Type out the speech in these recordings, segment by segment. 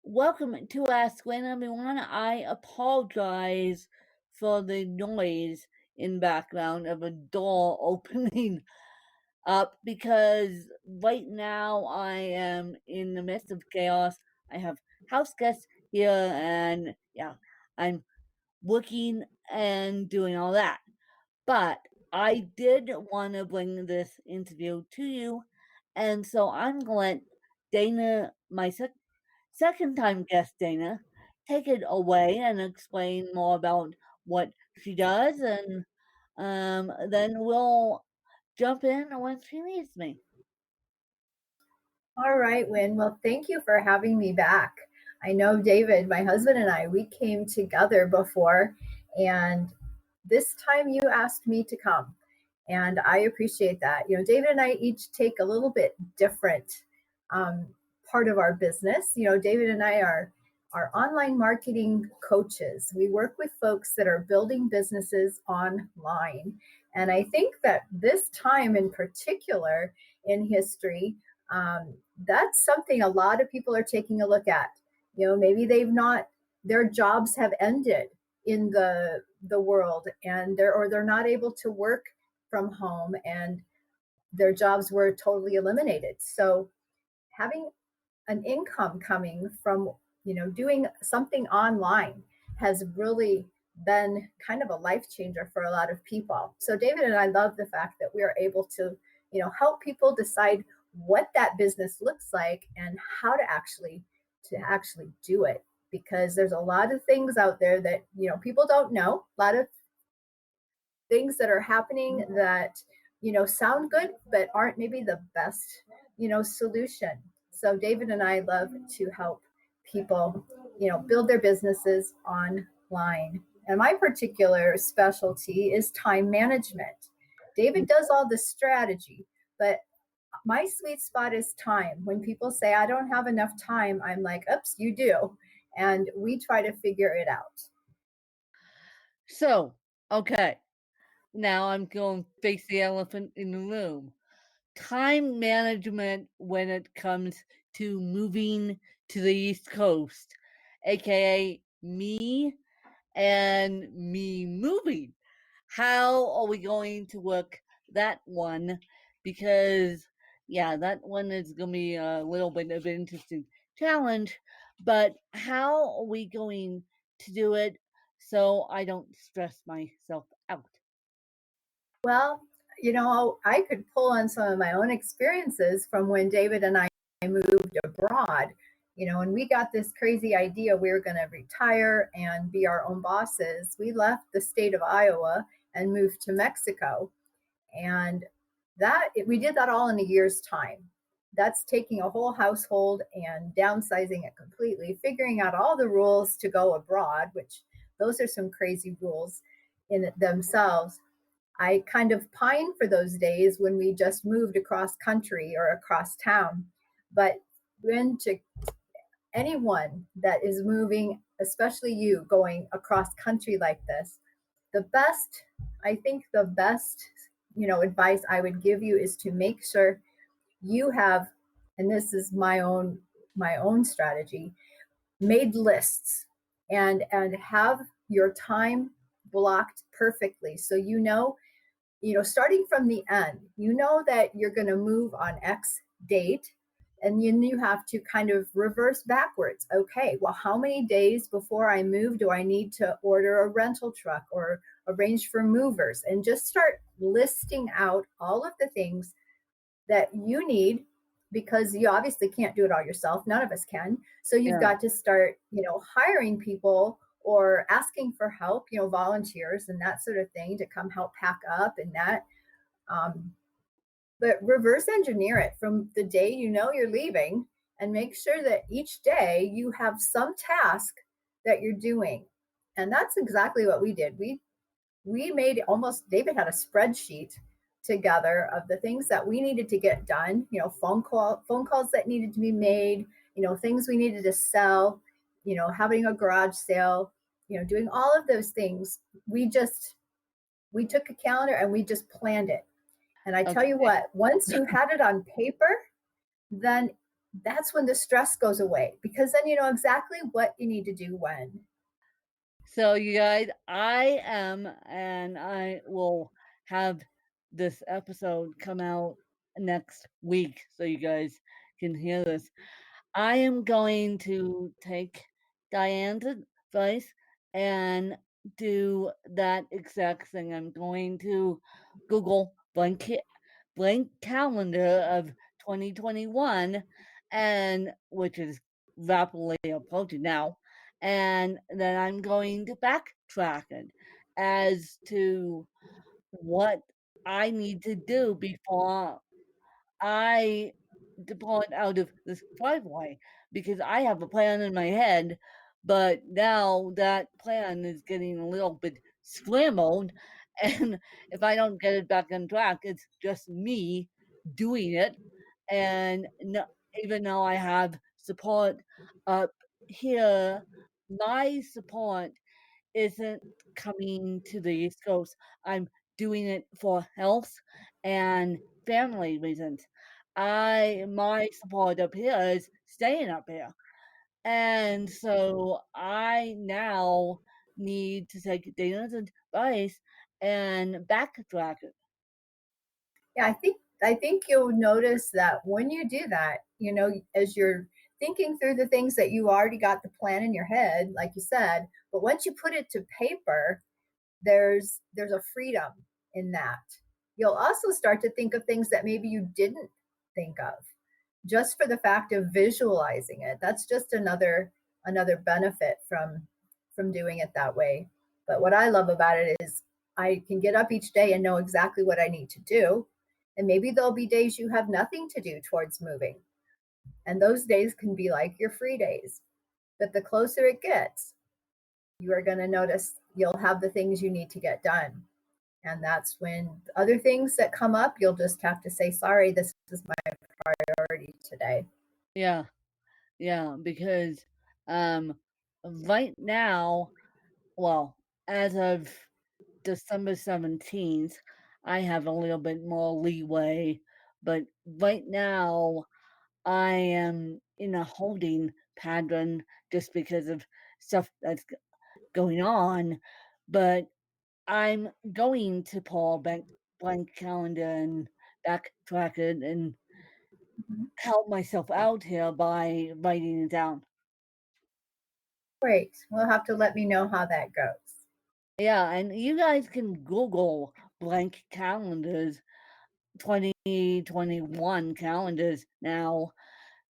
Welcome to Ask When Everyone. I apologize for the noise in background of a door opening up because right now I am in the midst of chaos. I have house guests here and I'm working and doing all that. But I did want to bring this interview to you, and so I'm going to let Dana, my second time guest Dana, take it away and explain more about what she does, and then we'll jump in when she needs me. All right, Win. Well, thank you for having me back. I know David, my husband, and we came together before, and this time you asked me to come, and I appreciate that. David and I each take a little bit different um, part of our business. David and I are online marketing coaches. We work with folks that are building businesses online. And I think that this time in particular in history, that's something a lot of people are taking a look at. Maybe their jobs have ended in the world, and they're not able to work from home, and their jobs were totally eliminated. So having an income coming from doing something online has really been kind of a life changer for a lot of people. So David and I love the fact that we are able to help people decide what that business looks like and how to actually do it, because there's a lot of things out there that people don't know, a lot of things that are happening that sound good but aren't maybe the best solution. So David and I love to help people build their businesses online, and my particular specialty is time management. David does all the strategy, but my sweet spot is time. When people say I don't have enough time, I'm like, oops, you do, and we try to figure it out. So, okay, now I'm going to face the elephant in the room. Time management when it comes to moving to the East Coast, aka me and me moving. How are we going to work that one? Because, yeah, that one is going to be a little bit of an interesting challenge. But how are we going to do it so I don't stress myself out? Well, I could pull on some of my own experiences from when David and I moved abroad. When we got this crazy idea we were going to retire and be our own bosses, we left the state of Iowa and moved to Mexico. And we did that all in a year's time. That's taking a whole household and downsizing it completely, figuring out all the rules to go abroad, which those are some crazy rules in themselves. I kind of pine for those days when we just moved across country or across town. But when to anyone that is moving, especially you going across country like this, I think the best, advice I would give you is to make sure you have, and this is my own strategy, made lists and have your time blocked perfectly. So starting from the end, that you're going to move on X date, and then you have to kind of reverse backwards. Okay, well, how many days before I move do I need to order a rental truck or arrange for movers? And just start listing out all of the things that you need, because you obviously can't do it all yourself. None of us can. So you've Yeah. got to start, hiring people or asking for help, volunteers and that sort of thing to come help pack up and that. Um, but reverse engineer it from the day you're leaving, and make sure that each day you have some task that you're doing. And that's exactly what we did. We made almost, David had a spreadsheet together of the things that we needed to get done, phone calls that needed to be made, things we needed to sell, having a garage sale, doing all of those things. We took a calendar and we just planned it. And I tell you Okay. what, once you had it on paper, then that's when the stress goes away because then you know exactly what you need to do when. So, you guys, I am, and I will have this episode come out next week so you guys can hear this. I am going to take Diane's advice and do that exact thing. I'm going to Google blank calendar of 2021, and which is rapidly approaching now, and then I'm going to backtrack it as to what I need to do before I depart out of this driveway, because I have a plan in my head, but now that plan is getting a little bit scrambled, and if I don't get it back on track, it's just me doing it, and no, even though I have support up here, my support isn't coming to the East Coast. I'm doing it for health and family reasons. My support up here is staying up here. And so I now need to take Dana's advice and backtrack it. Yeah, I think you'll notice that when you do that, you know, as you're thinking through the things that you already got the plan in your head, like you said, but once you put it to paper, there's a freedom in that. You'll also start to think of things that maybe you didn't think of just for the fact of visualizing it. That's just another benefit from doing it that way. But what I love about it is I can get up each day and know exactly what I need to do. And maybe there'll be days you have nothing to do towards moving. And those days can be like your free days. But the closer it gets, you are going to notice you'll have the things you need to get done. And that's when other things that come up, you'll just have to say, sorry, this is my priority today. Yeah, yeah, because right now, well, as of December 17th, I have a little bit more leeway, but right now I am in a holding pattern just because of stuff that's going on, but I'm going to pull back blank calendar and backtrack it and Mhm. help myself out here by writing it down. Great. We'll have to let me know how that goes. Yeah, and you guys can Google blank calendars, 2021 calendars now,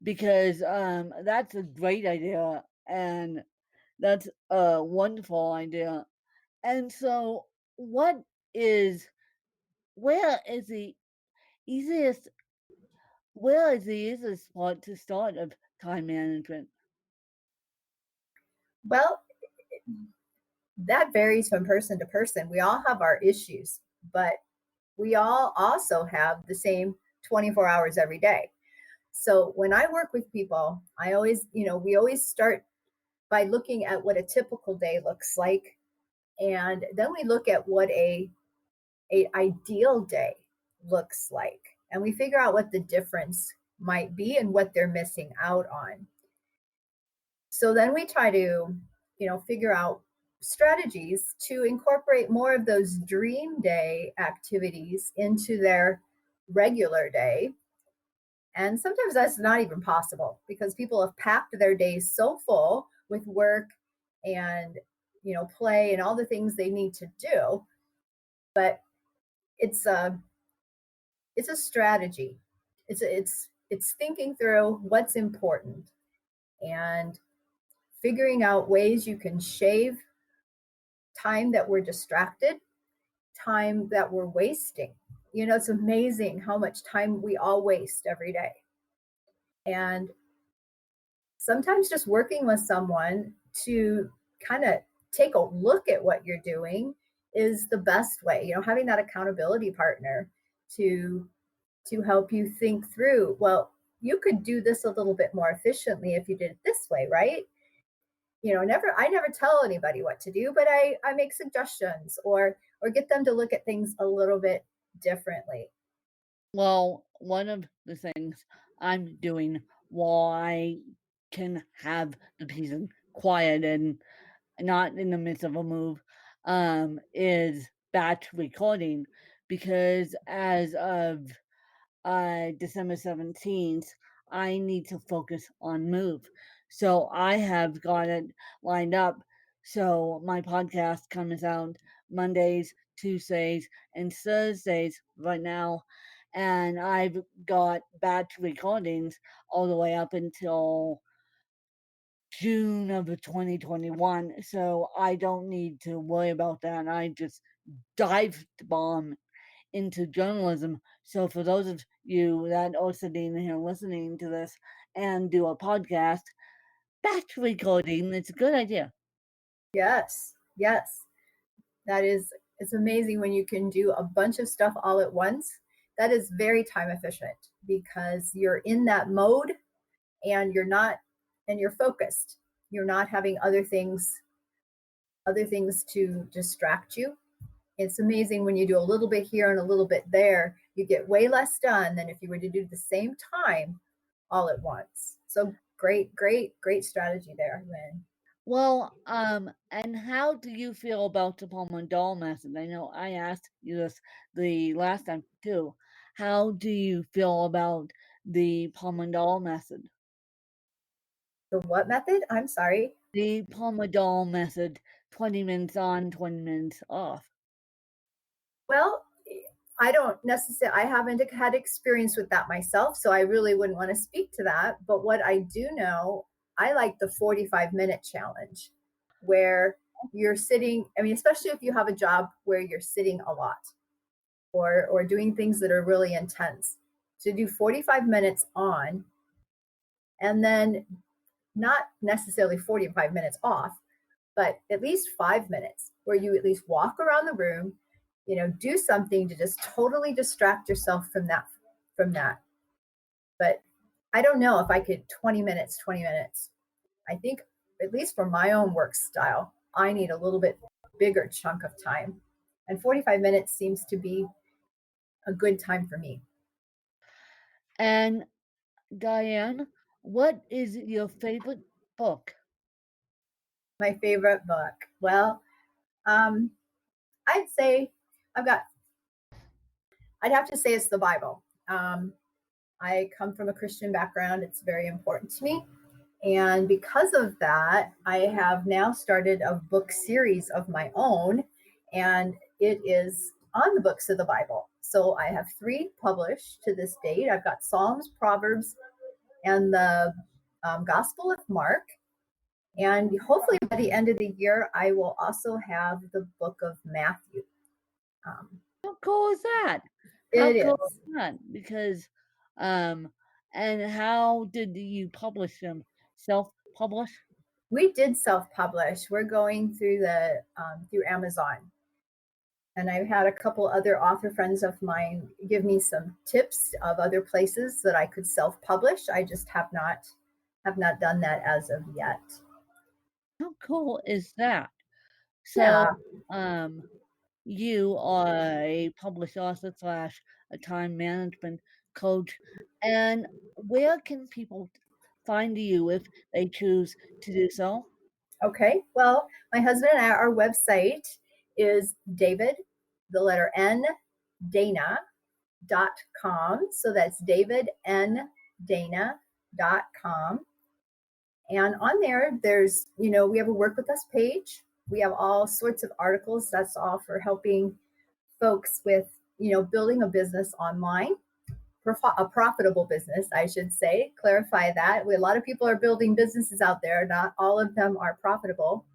because that's a great idea, and that's a wonderful idea. And so, what is where is the easiest where is the easiest spot to start of time management? Well, that varies from person to person. We all have our issues, but we all also have the same 24 hours every day. So when I work with people, I always, we always start by looking at what a typical day looks like. And then we look at what a ideal day looks like. And we figure out what the difference might be and what they're missing out on. So then we try to, figure out strategies to incorporate more of those dream day activities into their regular day. And sometimes that's not even possible because people have packed their days so full with work and, play and all the things they need to do. But it's a strategy. It's thinking through what's important and figuring out ways you can shave time that we're distracted, time that we're wasting. It's amazing how much time we all waste every day. And sometimes just working with someone to kind of take a look at what you're doing is the best way. Having that accountability partner to help you think through, well, you could do this a little bit more efficiently if you did it this way, right? I never tell anybody what to do, but I make suggestions or get them to look at things a little bit differently. Well, one of the things I'm doing while I can have the peace and quiet and not in the midst of a move, is batch recording because as of December 17th, I need to focus on move. So I have got it lined up. So my podcast comes out Mondays, Tuesdays, and Thursdays right now. And I've got batch recordings all the way up until June of 2021. So I don't need to worry about that. I just dive bomb into journalism. So for those of you that are sitting here listening to this and do a podcast, batch recording, it's a good idea. Yes, yes. That is, it's amazing when you can do a bunch of stuff all at once. That is very time efficient because you're in that mode and you're focused. You're not having other things to distract you. It's amazing when you do a little bit here and a little bit there, you get way less done than if you were to do the same time all at once. So great, great, great strategy there, Lynn. Well, and how do you feel about the Pomodoro method? I know I asked you this the last time too. How do you feel about the Pomodoro method? The what method? I'm sorry. The Pomodoro method, 20 minutes on, 20 minutes off. Well, I don't necessarily, I haven't had experience with that myself, so I really wouldn't want to speak to that. But what I do know, I like the 45-minute challenge where you're sitting, I mean, especially if you have a job where you're sitting a lot or doing things that are really intense, to do 45 minutes on and then not necessarily 45 minutes off, but at least 5 minutes where you at least walk around the room, do something to just totally distract yourself from that. But I don't know if I could 20 minutes. I think at least for my own work style, I need a little bit bigger chunk of time. And 45 minutes seems to be a good time for me. And Diane, what is your favorite book? My favorite book. Well, um, I'd say I've got, I'd have to say it's the Bible. I come from a Christian background. It's very important to me. And because of that, I have now started a book series of my own, and it is on the books of the Bible. So I have 3 published to this date. I've got Psalms, Proverbs, and the Gospel of Mark. And hopefully by the end of the year, I will also have the book of Matthew. How cool is that? How It cool is. is that? Because, um, and how did you publish them? Self-publish? We did self-publish. We're going through Amazon, and I've had a couple other author friends of mine give me some tips of other places that I could self-publish. I just have not done that as of yet. How cool is that? So, Yeah. um, you are a published author slash a time management coach, and where can people find you if they choose to do so? Okay. Well, my husband and I, our website is David, the letter N, Dana.com. So that's David N Dana.com. And on there's, we have a work with us page. We have all sorts of articles. That's all for helping folks with, building a business online, a profitable business, I should say. Clarify that. A lot of people are building businesses out there. Not all of them are profitable.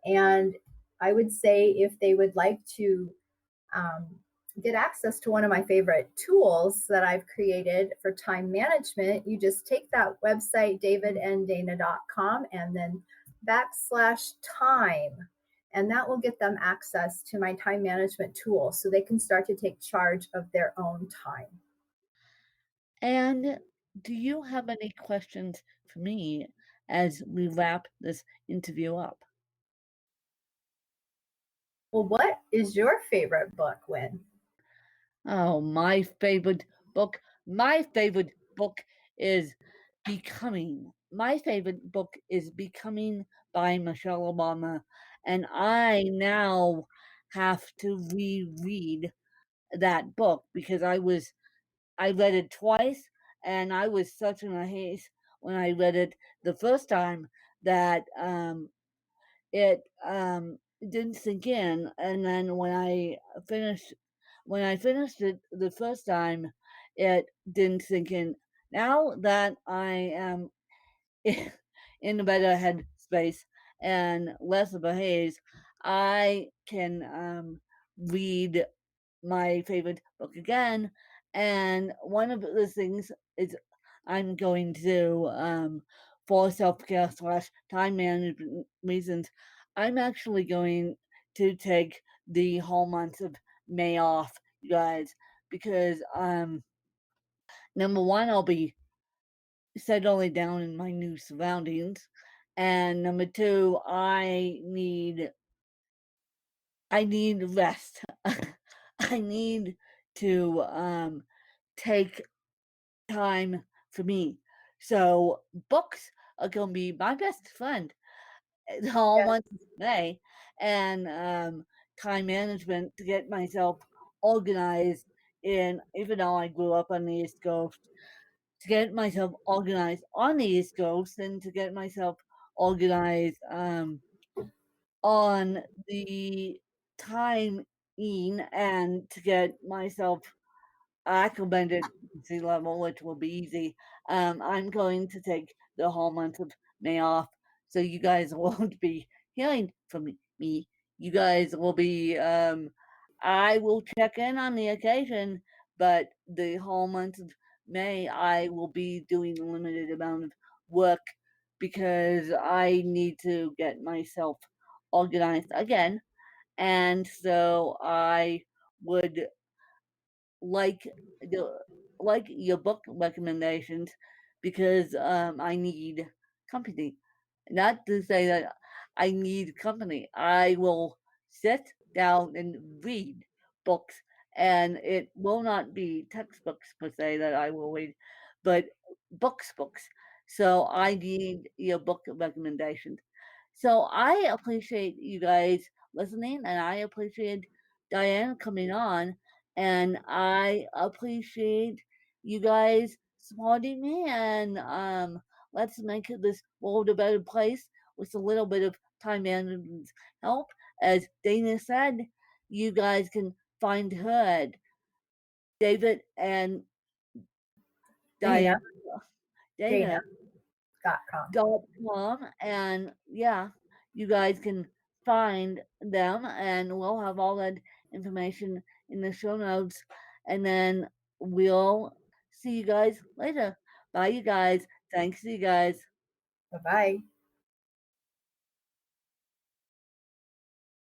And I would say if they would like to um, get access to one of my favorite tools that I've created for time management, you just take that website, davidanddana.com, and then /time. And that will get them access to my time management tool so they can start to take charge of their own time. And do you have any questions for me as we wrap this interview up? Well, what is your favorite book, Win? Oh, my favorite book is Becoming. My favorite book is Becoming by Michelle Obama, and I now have to reread that book because I read it twice, and I was such in a haste when I read it the first time that it didn't sink in, and then finished when I finished it the first time, it didn't sink in. Now that I am in a better headspace and less of a haze, I can read my favorite book again. And one of the things is I'm going to, for self care slash time management reasons, I'm actually going to take the whole month of May off, you guys, because number one, I'll be settling down in my new surroundings, and number two, I need rest. I need to take time for me. So books are gonna be my best friend all Yes. month of May, and time management to get myself organized. In even though I grew up on the East Coast, to get myself organized on the East Coast, and to get myself organized on the time in, and to get myself acclimated to sea level, which will be easy. I'm going to take the whole month of May off, so you guys won't be hearing from me. You guys will be. I will check in on the occasion, but the whole month of May, I will be doing a limited amount of work because I need to get myself organized again, and so I would like the like your book recommendations because I need company. Not to say that I need company. I will sit down and read books, and it will not be textbooks per se that I will read, but books. So I need your book recommendations. So I appreciate you guys listening, and I appreciate Diane coming on, and I appreciate you guys supporting me, and let's make this world a better place with a little bit of time management help. As Dana said, you guys can find her at David and Diane Dana, Dana Dana.com. com, and yeah, you guys can find them, and we'll have all that information in the show notes, and then we'll see you guys later. Bye, you guys. Thanks, you guys. Bye bye.